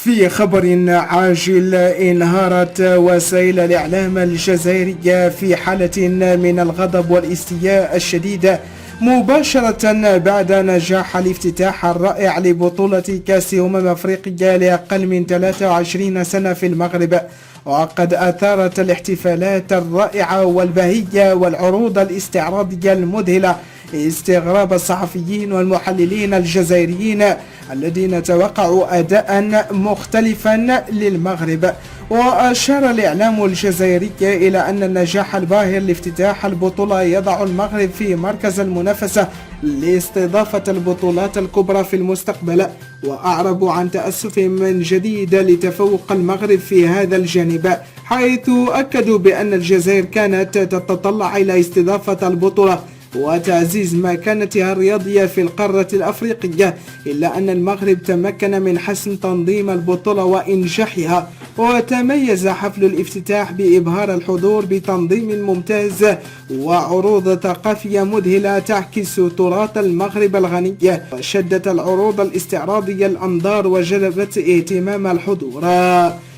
في خبر عاجل، انهارت وسائل الإعلام الجزائرية في حالة من الغضب والاستياء الشديد مباشرة بعد نجاح الافتتاح الرائع لبطولة كأس أفريقيا لأقل من 23 سنة في المغرب. وقد أثارت الاحتفالات الرائعة والبهية والعروض الاستعراضية المذهلة استغراب الصحفيين والمحللين الجزائريين الذين توقعوا أداء مختلفا للمغرب. وأشار الإعلام الجزائري إلى أن النجاح الباهر لافتتاح البطولة يضع المغرب في مركز المنافسة لاستضافة البطولات الكبرى في المستقبل، وأعربوا عن تأسفهم من جديد لتفوق المغرب في هذا الجانب، حيث أكدوا بأن الجزائر كانت تتطلع إلى استضافة البطولة وتعزيز مكانتها الرياضية في القارة الأفريقية، إلا أن المغرب تمكن من حسم تنظيم البطولة وإنجاحها. وتميز حفل الافتتاح بإبهار الحضور بتنظيم ممتاز وعروض ثقافية مذهلة تعكس تراث المغرب الغني، وشدت العروض الاستعراضية الأنظار وجلبت اهتمام الحضور.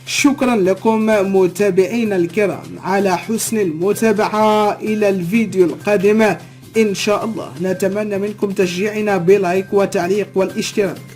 شكرا لكم متابعينا الكرام على حسن المتابعة. إلى الفيديو القادم إن شاء الله. نتمنى منكم تشجيعنا بلايك وتعليق والاشتراك.